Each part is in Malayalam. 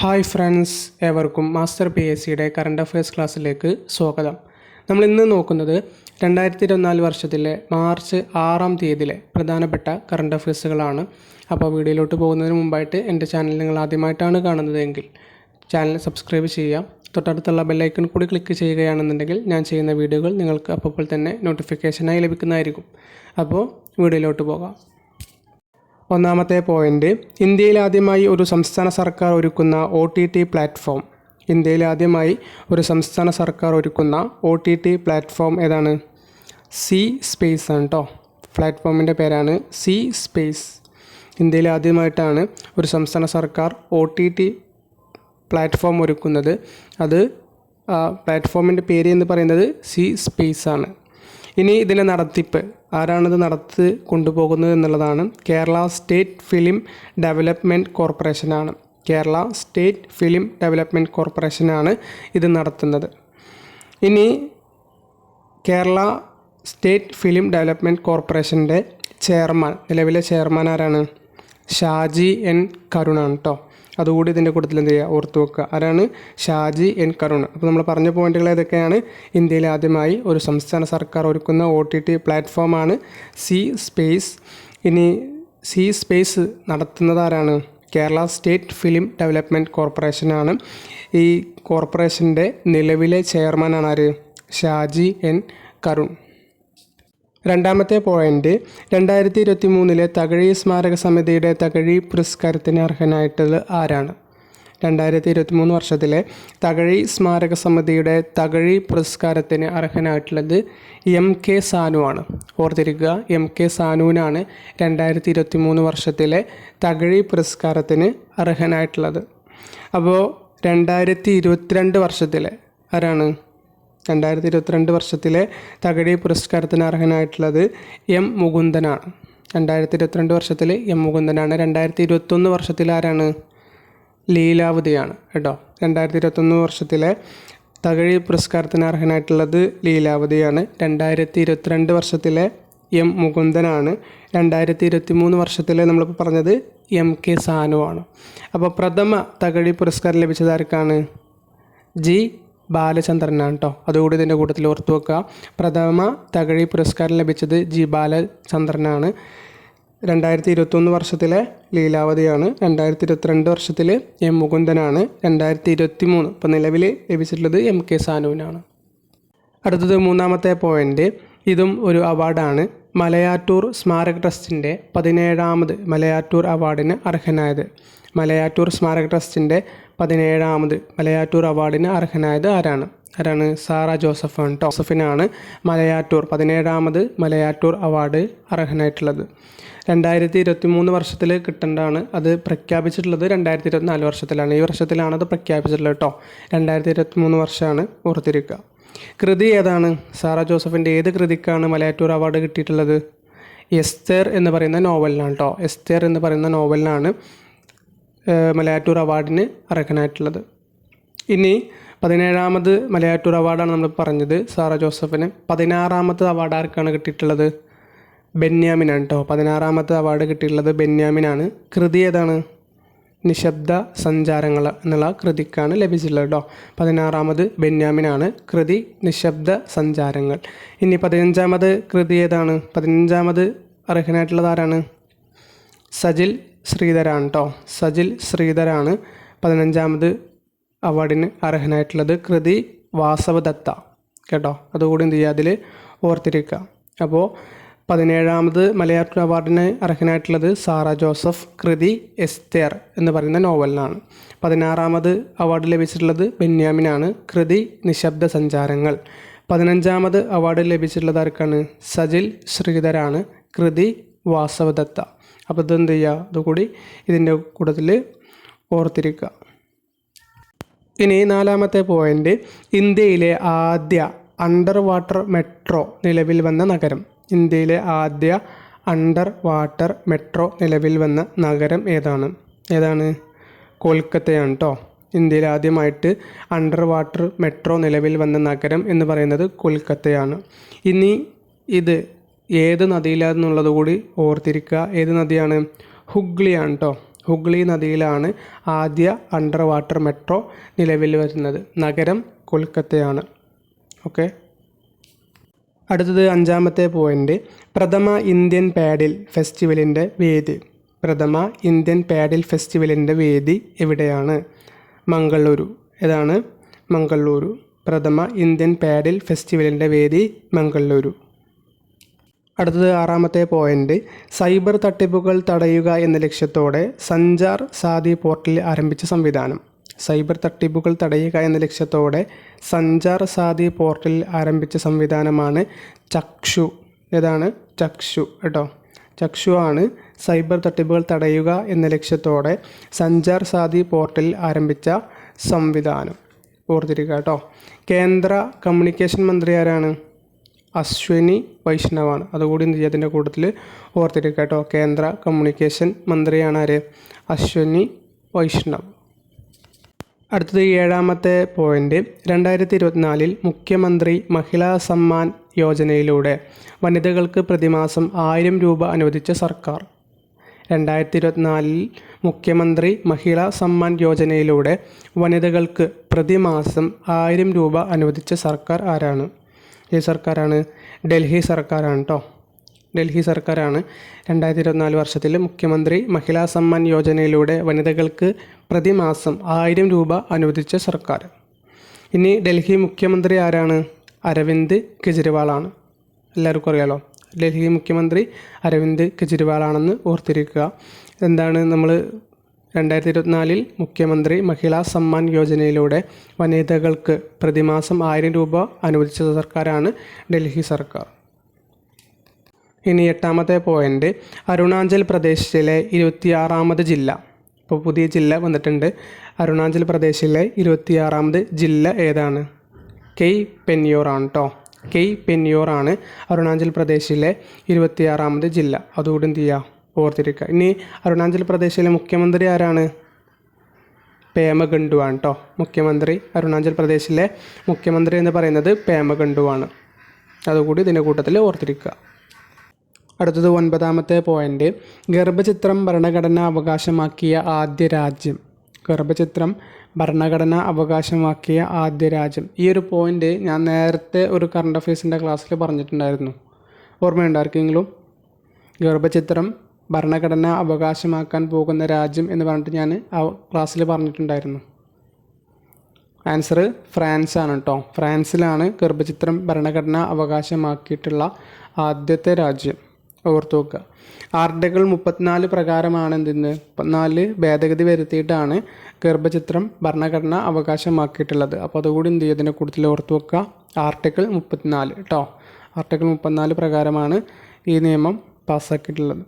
ഹായ് ഫ്രണ്ട്സ്, ഏവർക്കും മാസ്റ്റർ പി എസ് സിയുടെ കറണ്ട് അഫയേഴ്സ് ക്ലാസ്സിലേക്ക് സ്വാഗതം. നമ്മൾ ഇന്ന് നോക്കുന്നത് 2024 വർഷത്തിലെ മാർച്ച് 6-ാം തീയതിയിലെ പ്രധാനപ്പെട്ട കറണ്ട് അഫയേഴ്സുകളാണ്. അപ്പോൾ വീഡിയോയിലോട്ട് പോകുന്നതിന് മുമ്പായിട്ട് എൻ്റെ ചാനൽ നിങ്ങൾ ആദ്യമായിട്ടാണ് കാണുന്നതെങ്കിൽ ചാനൽ സബ്സ്ക്രൈബ് ചെയ്യുക. തൊട്ടടുത്തുള്ള ബെല്ലൈക്കൺ കൂടി ക്ലിക്ക് ചെയ്യുകയാണെന്നുണ്ടെങ്കിൽ ഞാൻ ചെയ്യുന്ന വീഡിയോകൾ നിങ്ങൾക്ക് അപ്പോൾ തന്നെ നോട്ടിഫിക്കേഷനായി ലഭിക്കുന്നതായിരിക്കും. അപ്പോൾ വീഡിയോയിലോട്ട് പോകാം. ഒന്നാമത്തെ പോയിൻ്റ്, ഇന്ത്യയിൽ ആദ്യമായി ഒരു സംസ്ഥാന സർക്കാർ ഒരുക്കുന്ന OTT പ്ലാറ്റ്ഫോം. ഇന്ത്യയിൽ ആദ്യമായി ഒരു സംസ്ഥാന സർക്കാർ ഒരുക്കുന്ന OTT പ്ലാറ്റ്ഫോം ഏതാണ്? സി സ്പേസ് ആണ് കേട്ടോ. പ്ലാറ്റ്ഫോമിൻ്റെ പേരാണ് സി സ്പേസ്. ഇന്ത്യയിൽ ആദ്യമായിട്ടാണ് ഒരു സംസ്ഥാന സർക്കാർ OTT പ്ലാറ്റ്ഫോം ഒരുക്കുന്നത്. അത് പ്ലാറ്റ്ഫോമിൻ്റെ പേര് എന്ന് പറയുന്നത് സി സ്പേസ് ആണ്. ഇനി ഇതിൻ്റെ നടത്തിപ്പ് ആരാണിത് നടത്തി കൊണ്ടുപോകുന്നത് എന്നുള്ളതാണ്. കേരള സ്റ്റേറ്റ് ഫിലിം ഡെവലപ്മെൻറ്റ് കോർപ്പറേഷനാണ്. കേരള സ്റ്റേറ്റ് ഫിലിം ഡെവലപ്മെൻറ്റ് കോർപ്പറേഷനാണ് ഇത് നടത്തുന്നത്. ഇനി കേരള സ്റ്റേറ്റ് ഫിലിം ഡെവലപ്മെൻറ്റ് കോർപ്പറേഷൻ്റെ ചെയർമാൻ, നിലവിലെ ചെയർമാൻ ആരാണ്? ഷാജി എൻ കരുണാണ് കേട്ടോ. അതുകൂടി ഇതിൻ്റെ കൂട്ടത്തിൽ എന്ത് ചെയ്യുക, ഓർത്ത് വെക്കുക. ആരാണ്? ഷാജി എൻ കരുൺ. അപ്പോൾ നമ്മൾ പറഞ്ഞ പോയിന്റുകൾ ഏതൊക്കെയാണ്? ഇന്ത്യയിൽ ആദ്യമായി ഒരു സംസ്ഥാന സർക്കാർ ഒരുക്കുന്ന OTT പ്ലാറ്റ്ഫോമാണ് സി സ്പേസ്. ഇനി സി സ്പേസ് നടത്തുന്നത് ആരാണ്? കേരള സ്റ്റേറ്റ് ഫിലിം ഡെവലപ്മെൻറ്റ് കോർപ്പറേഷനാണ്. ഈ കോർപ്പറേഷൻ്റെ നിലവിലെ ചെയർമാനാണ് ആര്? ഷാജി എൻ കരുൺ. രണ്ടാമത്തെ പോയിൻ്റ്, 2023 തകഴി സ്മാരക സമിതിയുടെ തകഴി പുരസ്കാരത്തിന് അർഹനായിട്ടുള്ളത് ആരാണ്? 2023 വർഷത്തിലെ തകഴി സ്മാരക സമിതിയുടെ തകഴി പുരസ്കാരത്തിന് അർഹനായിട്ടുള്ളത് MK സാനു ആണ്. ഓർത്തിരിക്കുക, MK സാനുവിനാണ് 2023 വർഷത്തിലെ തകഴി പുരസ്കാരത്തിന് അർഹനായിട്ടുള്ളത്. അപ്പോൾ 2022 വർഷത്തിലെ ആരാണ്? 2022 വർഷത്തിലെ തകഴി പുരസ്കാരത്തിന് അർഹനായിട്ടുള്ളത് M മുകുന്ദനാണ്. 2022 വർഷത്തിൽ M മുകുന്ദനാണ്. 2021 വർഷത്തിൽ ആരാണ്? ലീലാവതിയാണ് കേട്ടോ. 2021 വർഷത്തിലെ തകഴി പുരസ്കാരത്തിന് അർഹനായിട്ടുള്ളത് ലീലാവതിയാണ്. 2022 വർഷത്തിലെ M മുകുന്ദനാണ്. 2023 വർഷത്തിലെ നമ്മളിപ്പോൾ പറഞ്ഞത് MK സാനു ആണ്. അപ്പോൾ പ്രഥമ തകഴി പുരസ്കാരം ലഭിച്ചത് ആർക്കാണ്? ജി ബാലചന്ദ്രനാണ് കേട്ടോ. അതുകൂടി ഇതിൻ്റെ കൂട്ടത്തിൽ ഓർത്തു വെക്കുക. പ്രഥമ തകഴി പുരസ്കാരം ലഭിച്ചത് ജി ബാലചന്ദ്രനാണ്. 2021 വർഷത്തിലെ ലീലാവതിയാണ്. 2022 വർഷത്തിൽ M മുകുന്ദനാണ്. 2023 ഇപ്പോൾ നിലവിൽ ലഭിച്ചിട്ടുള്ളത് MK സാനുവിനാണ്. അടുത്തത് മൂന്നാമത്തെ പോയിൻ്റ്, ഇതും ഒരു അവാർഡാണ്. മലയാറ്റൂർ സ്മാരക ട്രസ്റ്റിൻ്റെ 17ാമത് മലയാറ്റൂർ അവാർഡിന് അർഹനായത്. മലയാറ്റൂർ സ്മാരക ട്രസ്റ്റിൻ്റെ 17ാമത് മലയാറ്റൂർ അവാർഡിന് അർഹനായത് ആരാണ്? സാറ ജോസഫാണ്. ജോസഫിനാണ് മലയാറ്റൂർ 17ാമത് മലയാറ്റൂർ അവാർഡ് അർഹനായിട്ടുള്ളത്. 2023 വർഷത്തിൽ കിട്ടേണ്ടതാണ്. അത് പ്രഖ്യാപിച്ചിട്ടുള്ളത് 2024 വർഷത്തിലാണ്. ഈ വർഷത്തിലാണ് അത് പ്രഖ്യാപിച്ചിട്ടുള്ളത് കേട്ടോ. 2023 വർഷമാണ്, ഓർത്തിരിക്കുക. കൃതി ഏതാണ്? സാറ ജോസഫിൻ്റെ ഏത് കൃതിക്കാണ് മലയാറ്റൂർ അവാർഡ് കിട്ടിയിട്ടുള്ളത്? എസ്തേർ എന്ന് പറയുന്ന നോവലിനാണ് കേട്ടോ. എസ്തേർ എന്ന് പറയുന്ന നോവലിനാണ് മലയാറ്റൂർ അവാർഡിന് അർഹനായിട്ടുള്ളത്. ഇനി 17ാമത് മലയാറ്റൂർ അവാർഡാണ് നമ്മൾ പറഞ്ഞത് സാറ ജോസഫിന്. 16ാമത്തെ അവാർഡ് ആർക്കാണ് കിട്ടിയിട്ടുള്ളത്? ബെന്യാമിനാണ് കേട്ടോ. 16ാമത്തെ അവാർഡ് കിട്ടിയിട്ടുള്ളത് ബെന്യാമിനാണ്. കൃതി ഏതാണ്? നിശബ്ദ സഞ്ചാരങ്ങൾ എന്നുള്ള കൃതിക്കാണ് ലഭിച്ചിട്ടുള്ളത് കേട്ടോ. 16ാമത് ബെന്യാമിനാണ്. കൃതി നിശബ്ദ സഞ്ചാരങ്ങൾ. ഇനി 15ാമത് കൃതി ഏതാണ്? 15ാമത് അർഹനായിട്ടുള്ളത് ആരാണ്? സജിൽ ശ്രീധരാണ് കേട്ടോ. സജിൽ ശ്രീധരാണ് 15ാമത് അവാർഡിന് അർഹനായിട്ടുള്ളത്. കൃതി വാസവദത്ത കേട്ടോ. അതുകൂടി എന്ത് ചെയ്യുക, അതിൽ ഓർത്തിരിക്കുക. അപ്പോൾ 17ാമത് മലയാറ്റൂർ അവാർഡിന് അർഹനായിട്ടുള്ളത് സാറ ജോസഫ്. കൃതി എസ്തേർ എന്ന് പറയുന്ന നോവലിനാണ്. 16ാമത് അവാർഡ് ലഭിച്ചിട്ടുള്ളത് ബെന്യാമിനാണ്. കൃതി നിശബ്ദ സഞ്ചാരങ്ങൾ. 15ാമത് അവാർഡ് ലഭിച്ചിട്ടുള്ളത് ആർക്കാണ്? സജിൽ ശ്രീധരാണ്. കൃതി വാസവദത്ത. അപ്പോൾ ഇതെന്ത് ചെയ്യുക, അതുകൂടി ഇതിൻ്റെ കൂട്ടത്തിൽ ഓർത്തിരിക്കുക. ഇനി നാലാമത്തെ പോയിൻ്റ്, ഇന്ത്യയിലെ ആദ്യ അണ്ടർ വാട്ടർ മെട്രോ നിലവിൽ വന്ന നഗരം. ഇന്ത്യയിലെ ആദ്യ അണ്ടർ വാട്ടർ മെട്രോ നിലവിൽ വന്ന നഗരം ഏതാണ്? കൊൽക്കത്തയാണ് കേട്ടോ. ഇന്ത്യയിൽ ആദ്യമായിട്ട് അണ്ടർ വാട്ടർ മെട്രോ നിലവിൽ വന്ന നഗരം എന്ന് പറയുന്നത് കൊൽക്കത്തയാണ്. ഇനി ഇത് ഏത് നദിയിലാണെന്നുള്ളത് കൂടി ഓർത്തിരിക്കുക. ഏത് നദിയാണ്? ഹുഗ്ലിയാണ് കേട്ടോ. ഹുഗ്ലി നദിയിലാണ് ആദ്യ അണ്ടർ വാട്ടർ മെട്രോ നിലവിൽ വരുന്നത്. നഗരം കൊൽക്കത്തയാണ്. ഓക്കെ. അടുത്തത് 5-ാമത്തെ പോയിൻ്റ്, പ്രഥമ ഇന്ത്യൻ പാഡിൽ ഫെസ്റ്റിവലിൻ്റെ വേദി. പ്രഥമ ഇന്ത്യൻ പാഡിൽ ഫെസ്റ്റിവലിൻ്റെ വേദി എവിടെയാണ്? മംഗളൂരു. ഏതാണ്? മംഗളൂരു. പ്രഥമ ഇന്ത്യൻ പാഡിൽ ഫെസ്റ്റിവലിൻ്റെ വേദി മംഗളൂരു. അടുത്തത് 6-ാമത്തെ പോയിൻ്റ്, സൈബർ തട്ടിപ്പുകൾ തടയുക എന്ന ലക്ഷ്യത്തോടെ സഞ്ചാർ സാധി പോർട്ടൽ ആരംഭിച്ച സംവിധാനം. സൈബർ തട്ടിപ്പുകൾ തടയുക എന്ന ലക്ഷ്യത്തോടെ സഞ്ചാർ സാധി പോർട്ടൽ ആരംഭിച്ച സംവിധാനമാണ് ചക്ഷു. ഏതാണ്? ചക്ഷു കേട്ടോ. ചക്ഷു ആണ് സൈബർ തട്ടിപ്പുകൾ തടയുക എന്ന ലക്ഷ്യത്തോടെ സഞ്ചാർ സാധി പോർട്ടൽ ആരംഭിച്ച സംവിധാനം. ഓർത്തിരിക്കുക കേട്ടോ. കേന്ദ്ര കമ്മ്യൂണിക്കേഷൻ മന്ത്രി ആരാണ്? അശ്വിനി വൈഷ്ണവാണ്. അതുകൂടി എന്ത് ചെയ്യുക, അതിൻ്റെ കൂട്ടത്തിൽ ഓർത്തിരിക്കുക കേട്ടോ. കേന്ദ്ര കമ്മ്യൂണിക്കേഷൻ മന്ത്രിയാണ് ആര്? അശ്വിനി വൈഷ്ണവ്. അടുത്തത് 7-ാമത്തെ പോയിൻ്റ്, 2024 മുഖ്യമന്ത്രി മഹിളാ സമ്മാൻ യോജനയിലൂടെ വനിതകൾക്ക് പ്രതിമാസം 1000 രൂപ അനുവദിച്ച സർക്കാർ. 2024 മുഖ്യമന്ത്രി മഹിളാ സമ്മാൻ യോജനയിലൂടെ വനിതകൾക്ക് പ്രതിമാസം 1000 രൂപ അനുവദിച്ച സർക്കാർ ആരാണ്? ഈ സർക്കാരാണ് ഡൽഹി സർക്കാരാണ് കേട്ടോ. ഡൽഹി സർക്കാരാണ് 2024 വർഷത്തിൽ മുഖ്യമന്ത്രി മഹിളാ സമ്മാൻ യോജനയിലൂടെ വനിതകൾക്ക് പ്രതിമാസം 1000 രൂപ അനുവദിച്ച സർക്കാർ. ഇനി ഡൽഹി മുഖ്യമന്ത്രി ആരാണ്? അരവിന്ദ് കെജ്രിവാളാണ്. എല്ലാവർക്കും അറിയാലോ, ഡൽഹി മുഖ്യമന്ത്രി അരവിന്ദ് കെജ്രിവാളാണെന്ന് ഓർത്തിരിക്കുക. എന്താണ് നമ്മൾ 2024 മുഖ്യമന്ത്രി മഹിളാ സമ്മാൻ യോജനയിലൂടെ വനിതകൾക്ക് പ്രതിമാസം 1000 രൂപ അനുവദിച്ച സർക്കാരാണ് ഡൽഹി സർക്കാർ. ഇനി 8-ാമത്തെ പോയിൻ്റ്, അരുണാചൽ പ്രദേശിലെ 26-ാമത് ജില്ല. ഇപ്പോൾ പുതിയ ജില്ല വന്നിട്ടുണ്ട്. അരുണാചൽ പ്രദേശിലെ 26-ാമത് ജില്ല ഏതാണ്? കെയ് പെന്യോർ ആണ് കേട്ടോ. കെയ് പെന്യോർ ആണ് അരുണാചൽ പ്രദേശിലെ 26-ാമത് ജില്ല. അതുകൂടി എന്ത് ചെയ്യുക, ഓർത്തിരിക്കുക. ഇനി അരുണാചൽ പ്രദേശിലെ മുഖ്യമന്ത്രി ആരാണ്? പേമ ഖണ്ഡു ആണ് കേട്ടോ. മുഖ്യമന്ത്രി അരുണാചൽ പ്രദേശിലെ മുഖ്യമന്ത്രി എന്ന് പറയുന്നത് പേമ ഖണ്ഡു ആണ്. അതുകൂടി ഇതിൻ്റെ കൂട്ടത്തിൽ ഓർത്തിരിക്കുക. അടുത്തത് 9-ാമത്തെ പോയിൻ്റ്, ഗർഭചിത്രം ഭരണഘടന അവകാശമാക്കിയ ആദ്യ രാജ്യം. ഗർഭചിത്രം ഭരണഘടന അവകാശമാക്കിയ ആദ്യ രാജ്യം. ഈ ഒരു പോയിൻ്റ് ഞാൻ നേരത്തെ ഒരു കറണ്ട് അഫയേഴ്സിൻ്റെ ക്ലാസ്സിൽ പറഞ്ഞിട്ടുണ്ടായിരുന്നു. ഓർമ്മയുണ്ടോ ആർക്കെങ്കിലും? ഗർഭചിത്രം ഭരണഘടന അവകാശമാക്കാൻ പോകുന്ന രാജ്യം എന്ന് പറഞ്ഞിട്ട് ഞാൻ ആ ക്ലാസ്സിൽ പറഞ്ഞിട്ടുണ്ടായിരുന്നു. ആൻസർ ഫ്രാൻസ് ആണ് കേട്ടോ. ഫ്രാൻസിലാണ് ഗർഭചിത്രം ഭരണഘടന അവകാശമാക്കിയിട്ടുള്ള ആദ്യത്തെ രാജ്യം. ഓർത്തു വെക്കുക. ആർട്ടിക്കിൾ 34 പ്രകാരമാണ് എന്തെന്ന് 34 ഭേദഗതി വരുത്തിയിട്ടാണ് ഗർഭചിത്രം ഭരണഘടന അവകാശമാക്കിയിട്ടുള്ളത്. അപ്പോൾ അതുകൂടി എന്ത് ചെയ്യുക, ഇതിൻ്റെ കൂടുതൽ ഓർത്തു വെക്കുക. ആർട്ടിക്കിൾ 34 കേട്ടോ. ആർട്ടിക്കിൾ 34 പ്രകാരമാണ് ഈ നിയമം പാസ്സാക്കിയിട്ടുള്ളത്.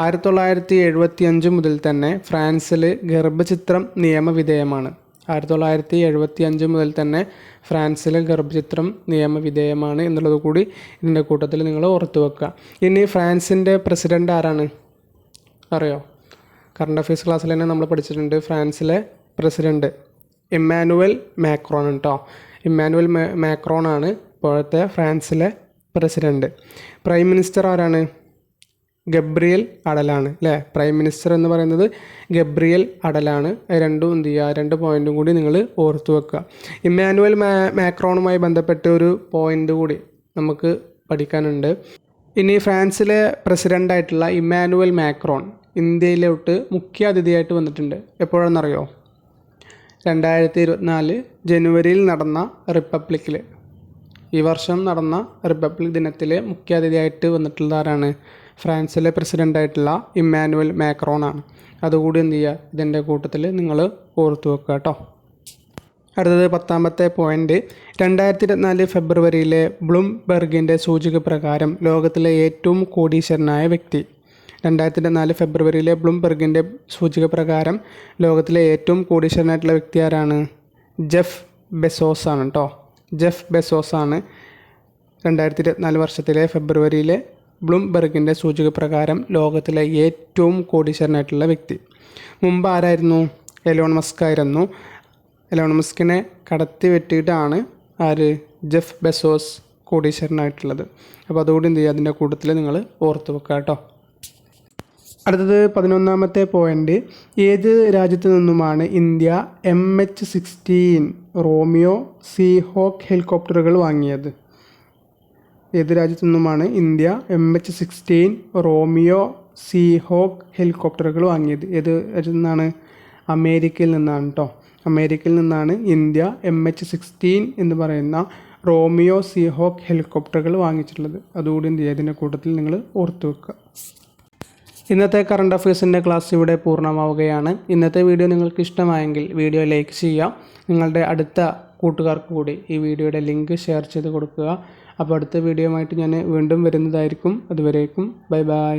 1975 മുതൽ തന്നെ ഫ്രാൻസിൽ ഗർഭചിത്രം നിയമവിധേയമാണ്. 1975 മുതൽ തന്നെ ഫ്രാൻസിലെ ഗർഭചിത്രം നിയമവിധേയമാണ് എന്നുള്ളത് കൂടി ഇതിൻ്റെ കൂട്ടത്തിൽ നിങ്ങൾ ഓർത്തു വെക്കുക. ഇനി ഫ്രാൻസിൻ്റെ പ്രസിഡൻ്റ് ആരാണ് അറിയോ? കറണ്ട് അഫയേഴ്സ് ക്ലാസ്സിൽ തന്നെ നമ്മൾ പഠിച്ചിട്ടുണ്ട്. ഫ്രാൻസിലെ പ്രസിഡൻറ്റ് ഇമ്മാനുവൽ മാക്രോൺ കേട്ടോ. ഇമ്മാനുവൽ മാക്രോൺ ആണ് ഇപ്പോഴത്തെ ഫ്രാൻസിലെ പ്രസിഡൻറ്റ്. പ്രൈം മിനിസ്റ്റർ ആരാണ്? ഗബ്രിയൽ അടലാണ് അല്ലേ. പ്രൈം മിനിസ്റ്റർ എന്ന് പറയുന്നത് ഗബ്രിയൽ അടലാണ്. രണ്ടും എന്ത് ചെയ്യുക, 2 പോയിൻറ്റും കൂടി നിങ്ങൾ ഓർത്തു വെക്കുക. ഇമ്മാനുവൽ മാക്രോണുമായി ബന്ധപ്പെട്ട ഒരു പോയിൻ്റ് കൂടി നമുക്ക് പഠിക്കാനുണ്ട്. ഇനി ഫ്രാൻസിലെ പ്രസിഡൻ്റായിട്ടുള്ള ഇമ്മാനുവൽ മാക്രോൺ ഇന്ത്യയിലോട്ട് മുഖ്യ അതിഥിയായിട്ട് വന്നിട്ടുണ്ട്. എപ്പോഴാണെന്നറിയോ? 2024 ജനുവരിയിൽ നടന്ന റിപ്പബ്ലിക്കിൽ, ഈ വർഷം നടന്ന റിപ്പബ്ലിക് ദിനത്തിൽ മുഖ്യ അതിഥിയായിട്ട് വന്നിട്ടുള്ളത് ആരാണ്? ഫ്രാൻസിലെ പ്രസിഡൻ്റായിട്ടുള്ള ഇമ്മാനുവൽ മാക്രോൺ ആണ്. അതുകൂടി എന്ത് ചെയ്യുക, ഇതിൻ്റെ കൂട്ടത്തിൽ നിങ്ങൾ ഓർത്തു വെക്കുക കേട്ടോ. അടുത്തത് 10-ാമത്തെ പോയിൻ്റ്, 2024 ഫെബ്രുവരിയിലെ ബ്ലൂംബെർഗിൻ്റെ സൂചിക പ്രകാരം ലോകത്തിലെ ഏറ്റവും കോടീശ്വരനായ വ്യക്തി. 2024 ഫെബ്രുവരിയിലെ ബ്ലൂംബെർഗിൻ്റെ സൂചിക പ്രകാരം ലോകത്തിലെ ഏറ്റവും കോടീശ്വരനായിട്ടുള്ള വ്യക്തി ആരാണ്? ജെഫ് ബെസോസ് ആണ് കേട്ടോ. ജെഫ് ബെസോസ് ആണ് 2024 വർഷത്തിലെ ഫെബ്രുവരിയിലെ ബ്ലൂംബെർഗിൻ്റെ സൂചിക പ്രകാരം ലോകത്തിലെ ഏറ്റവും കോടീശ്വരനായിട്ടുള്ള വ്യക്തി. മുമ്പ് ആരായിരുന്നു? എലോൺ മസ്ക് ആയിരുന്നു. എലോൺ മസ്കിനെ കടത്തി വെട്ടിയിട്ടാണ് ആര്? ജെഫ് ബെസോസ് കോടീശ്വരനായിട്ടുള്ളത്. അപ്പോൾ അതുകൂടി എന്ത് ചെയ്യുക, അതിൻ്റെ കൂട്ടത്തിൽ നിങ്ങൾ ഓർത്ത് വെക്കുക കേട്ടോ. അടുത്തത് 11ാമത്തെ പോയിൻ്റ്, ഏത് രാജ്യത്തു നിന്നുമാണ് ഇന്ത്യ MH-16 റോമിയോ സീഹോക്ക് ഹെലികോപ്റ്ററുകൾ വാങ്ങിയത്? ഏത് രാജ്യത്തു നിന്നുമാണ് ഇന്ത്യ MH-16 റോമിയോ സീഹോക്ക് ഹെലികോപ്റ്ററുകൾ വാങ്ങിയത്? ഏത് രാജ്യത്തു നിന്നാണ്? അമേരിക്കയിൽ നിന്നാണ് കേട്ടോ. അമേരിക്കയിൽ നിന്നാണ് ഇന്ത്യ MH-16 എന്ന് പറയുന്ന റോമിയോ സീഹോക്ക് ഹെലികോപ്റ്ററുകൾ വാങ്ങിച്ചിട്ടുള്ളത്. അതുകൂടി എന്ത് ചെയ്യുക, ഇതിൻ്റെ കൂട്ടത്തിൽ നിങ്ങൾ ഓർത്തു വെക്കുക. ഇന്നത്തെ കറണ്ട് അഫയേഴ്സിൻ്റെ ക്ലാസ് ഇവിടെ പൂർണ്ണമാവുകയാണ്. ഇന്നത്തെ വീഡിയോ നിങ്ങൾക്ക് ഇഷ്ടമായെങ്കിൽ വീഡിയോ ലൈക്ക് ചെയ്യുക. നിങ്ങളുടെ അടുത്ത കൂട്ടുകാർക്ക് കൂടി ഈ വീഡിയോയുടെ ലിങ്ക് ഷെയർ ചെയ്ത് കൊടുക്കുക. അപ്പോൾ അടുത്ത വീഡിയോ ആയിട്ട് ഞാൻ വീണ്ടും വരുന്നതായിരിക്കും. അതുവരേക്കും ബൈ ബൈ.